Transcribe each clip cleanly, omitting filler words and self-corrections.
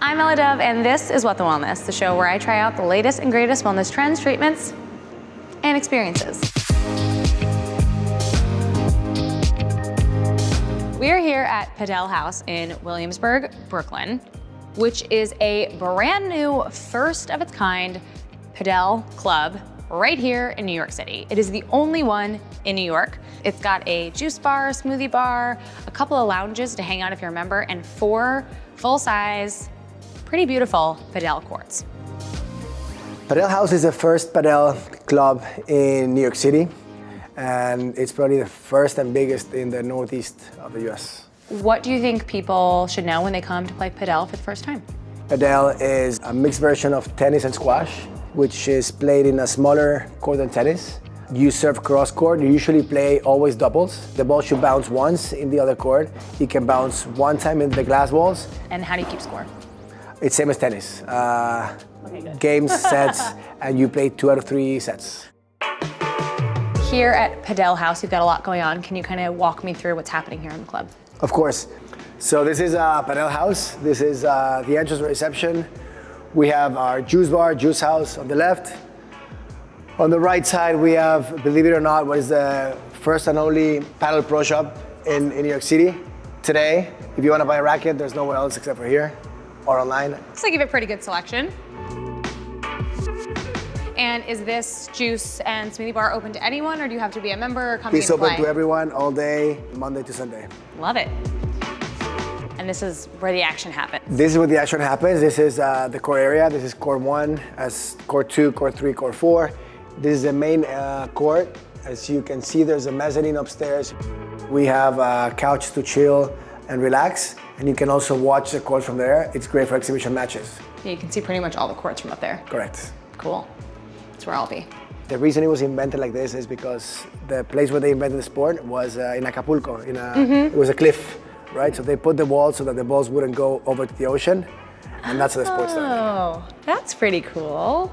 I'm Ella Dove, and this is What the Wellness, the show where I try out the latest and greatest wellness trends, treatments, and experiences. We are here at Padel House in Williamsburg, Brooklyn, which is a brand new, first of its kind Padel club right here in New York City. It is the only one in New York. It's got a juice bar, smoothie bar, a couple of lounges to hang out if you're a member, and 4 full-size, pretty beautiful Padel courts. Padel House is the first Padel club in New York City, and it's probably the first and biggest in the Northeast of the US. What do you think people should know when they come to play Padel for the first time? Padel is a mixed version of tennis and squash, which is played in a smaller court than tennis. You serve cross court. You usually play always doubles. The ball should bounce once in the other court. It can bounce one time in the glass balls. And how do you keep score? It's same as tennis. Games, sets, and you play 2 out of 3 sets. Here at Padel House, you've got a lot going on. Can you kind of walk me through what's happening here in the club? Of course. So this is Padel House. This is the entrance reception. We have our juice bar, juice house on the left. On the right side, we have, believe it or not, what is the first and only Padel Pro Shop in New York City. Today, if you want to buy a racket, there's nowhere else except for here or online. Looks like you have a pretty good selection. And is this juice and smoothie bar open to anyone, or do you have to be a member or come It's in and play? open to everyone all day, Monday to Sunday. Love it. And this is where the action happens. This is where the action happens. This is the core area. This is court 1, as court 2, court 3, court 4. This is the main court. As you can see, there's a mezzanine upstairs. We have a couch to chill and relax, and you can also watch the court from there. It's great for exhibition matches. Yeah, you can see pretty much all the courts from up there. Correct. Cool. That's where I'll be. The reason it was invented like this is because the place where they invented the sport was in Acapulco. It was a cliff. Right, so they put the walls so that the balls wouldn't go over to the ocean, and that's how the sport started. Oh, that's pretty cool.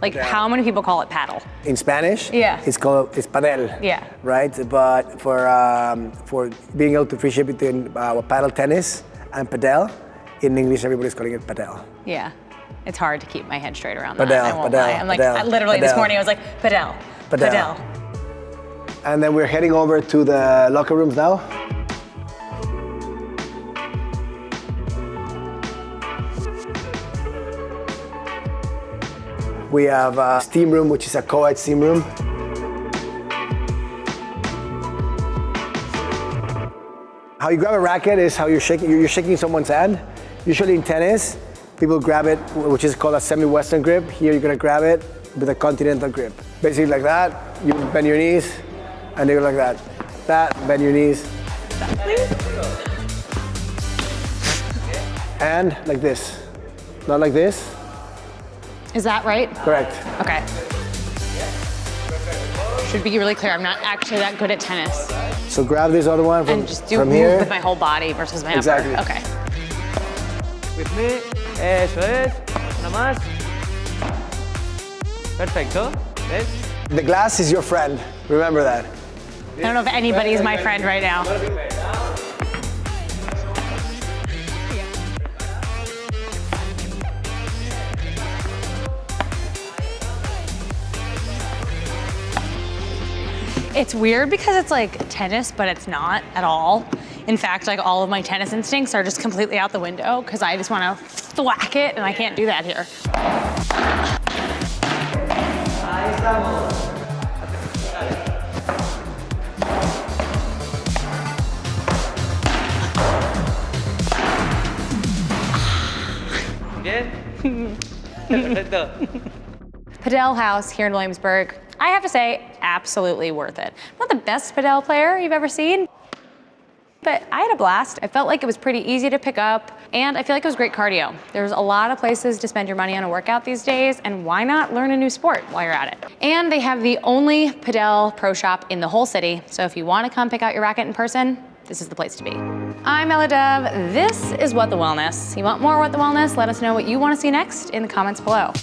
Like, how many people call it paddle? In Spanish, yeah, it's padel. Yeah. Right, but for being able to differentiate between paddle tennis and padel, in English everybody's calling it padel. Yeah, it's hard to keep my head straight around that. Padel, I won't padel, lie. I'm like, padel, literally padel. This morning I was like, padel, padel. And then we're heading over to the locker rooms now. We have a steam room, which is a co-ed steam room. How you grab a racket is how you're shaking someone's hand. Usually in tennis, people grab it, which is called a semi-western grip. Here you're gonna grab it with a continental grip. Basically like that, you bend your knees, and you go like that. Bend your knees. And like this, not like this. Is that right? Correct. Okay. Should be really clear, I'm not actually that good at tennis. So grab this other one from, and just do from move here. with my whole body versus my Exactly. upper. Okay. With me. Eso es. Una más. Perfecto. ¿Ves? The glass is your friend. Remember that. I don't know if anybody's my friend right now. It's weird because it's like tennis, but it's not at all. In fact, like all of my tennis instincts are just completely out the window because I just want to thwack it, and I can't do that here. Ahí estamos. Bien. Perfecto. Padel House here in Williamsburg, I have to say, absolutely worth it. I'm not the best Padel player you've ever seen, but I had a blast. I felt like it was pretty easy to pick up, and I feel like it was great cardio. There's a lot of places to spend your money on a workout these days, and why not learn a new sport while you're at it? And they have the only Padel Pro Shop in the whole city, so if you want to come pick out your racket in person, this is the place to be. I'm Ella Dove. This is What the Wellness. You want more What the Wellness? Let us know what you want to see next in the comments below.